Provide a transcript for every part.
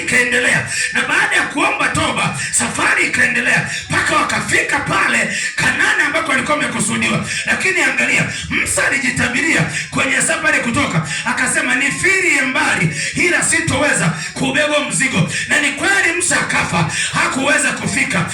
ikaendelea, na baada ya kuomba toba safari ikaendelea mpaka wakafika pale Kanaani ambako alikuwa amekusudiwa. Lakini angalia, Musa alijitabiria kwenye safari kutoka, akasema nifirie mbali ila sitoweza kubeba mzigo. Na ni kweli Musa akafa, hakuweza kufika.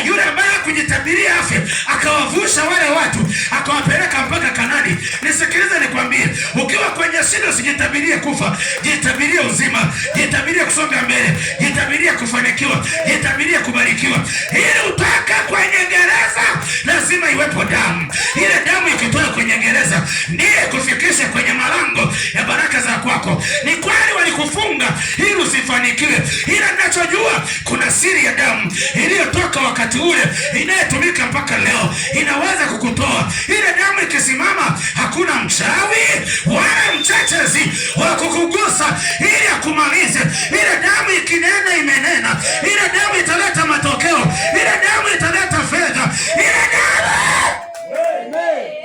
Yule ambaye hakujitabiria afya akawavusha wale watu akawapeleka mpaka Kanaani. Nisikilize nikwambie, ukiwa kwenye shida usijitabirie kufa, jitabirie uzima, jitabirie kusonga mbele, jitabirie kufanikiwa, jitabirie kubarikiwa. Ili utaka kwenye gereza lazima iwepo damu. Ile damu ikitoka kwenye gereza ndiye kufikisha kwenye malango ya baraka za kwako. Ni kweli walikufunga ili usifanikiwe, ila ninachojua kuna siri ya damu iliyotoka wakati ule inayetumika mpaka leo, inaweza kukutoa. Ile damu ikisimama hakuna mchawi wala mchechezi wa kukugusa ili akumalize. Ile damu ikinena imenena, ile damu italeta matokeo, ile damu italeta fedha, ile damu.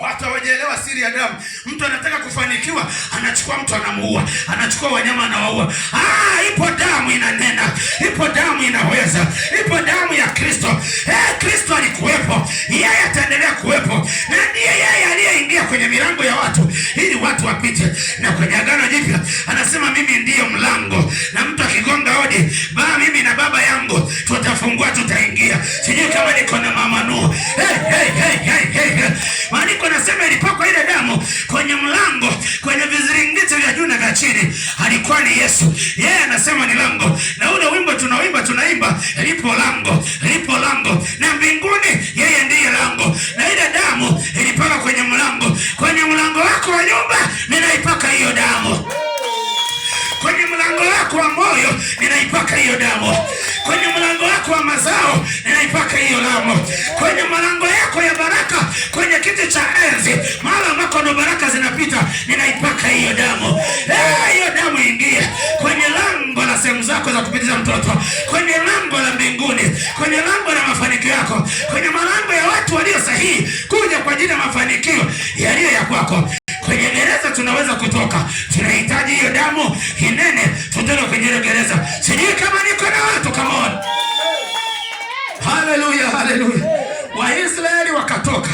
Watu hawajaelewa siri ya damu. Mtu anataka kufanikiwa, anachukua mtu anamuua, anachukua wanyama anawaua. Ipo damu inanena, ipo damu inaweza, ipo damu ya Kristo. Kristo alikuwepo, yeye ataendelea kuwepo, na ndiye yeye aliyeingia kwenye milango ya watu ili watu wapite. Na kwenye Agano Jipya anasema mimi ndiyo mlango, na mtu akigonga hodi, mimi na Baba yangu tutafungua, tutaingia. Sijui kama niko na mama Nuhu. Maandiko nasema ilipakwa ile damu kwenye mlango, kwenye vizingiti vya juu na vya chini, alikuwa ni Yesu. Yeye anasema ni lango, na ule wimbo tunaimba lipo lango, lipo lango, na mbinguni yeye ndiye lango. Na ile damu ilipaka kwenye mlango, kwenye mlango wako wa nyumba ninaipaka hiyo damu, kwenye mlango wako wa moyo ninaipaka hiyo damu, kwenye mlango wako wa mazao ninaipaka hiyo damu, kwenye mlango yako ya baraka, kwenye kiti cha enzi, mahali ambako ndo baraka zinapita, ninaipaka hiyo damu. Hiyo damu ingie kwenye lango la sehemu zako za kupitisha mtoto, kwenye lango la mbinguni, kwenye lango la mafanikio yako, kwenye malango ya watu walio sahihi kuja kwa ajili ya mafanikio yaliyo ya kwako. Kwenye gereza tunaweza kutoka, tunahitaji hiyo damu inene, tutoke kwenye gereza. Sijui kama niko na watu kama wana. Haleluya, haleluya. Waisraeli wakatoka,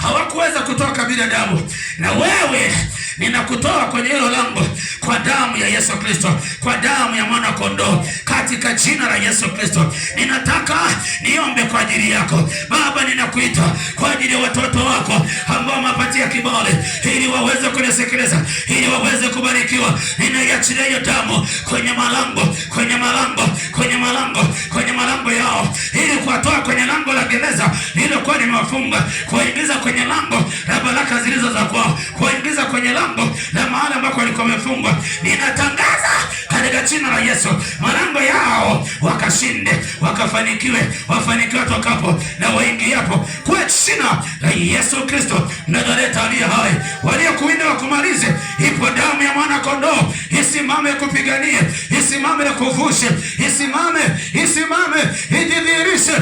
hawakuweza kutoka bila damu. Na wewe ninakutoa kwenye hilo lango kwa damu ya Yesu Kristo, kwa damu ya mwana kondoo, katika jina la Yesu Kristo. Ninataka niombe kwa ajili yako. Baba, ninakuita kwa ajili ya watoto wako ambao mapatia kibali ili waweze kunisikiliza, ili waweze kubarikiwa. Ninaiachilia hiyo damu kwenye malango, kwenye malango, kwenye malango, kwenye malango yao, ili kuwatoa kwenye lango la gereza lililokuwa nimewafunga, kuwaingiza kwenye lango la baraka zilizo za kwao, kuwaingiza kwenye lango la mahali ambako walikuwa wamefungwa. Ninatangaza katika jina la Yesu, malango yao wakashinde, wakafanikiwe, wafanikiwe tokapo na waingiapo, kwa jina la Yesu Kristo Nazareti aliye hai. Waliokuinda wakumalize, ipo damu ya mwana kondoo isimame kupiganie, isimame na kuvushe, isimame, isimame, ijidhihirishe.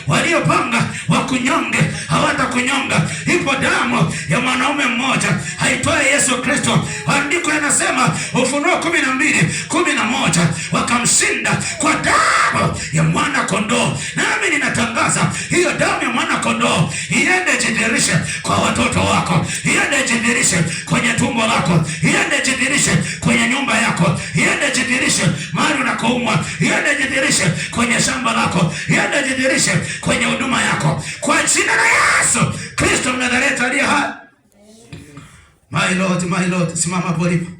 Waliopanga wakunyonge hawatakunyonga. Ipo damu ya mwanaume mmoja aitwaye Yesu Kristo. Andiko yanasema Ufunuo 12:11, wakamshinda kwa damu ya mwana kondoo. Nami ninatangaza hiyo damu ya mwana kondoo iende jidhihirishe kwa watoto wako, iende jidhihirishe kwenye tumbo lako, iende jidhihirishe kwenye nyumba yako, iende jidhihirishe mahali unakoumwa, iende jidhihirishe kwenye shamba lako, iende jidhihirishe kwenye huduma yako, kwa jina la Yesu Kristo Nazareti aliye hai. My Lord, simama hapo ulipo.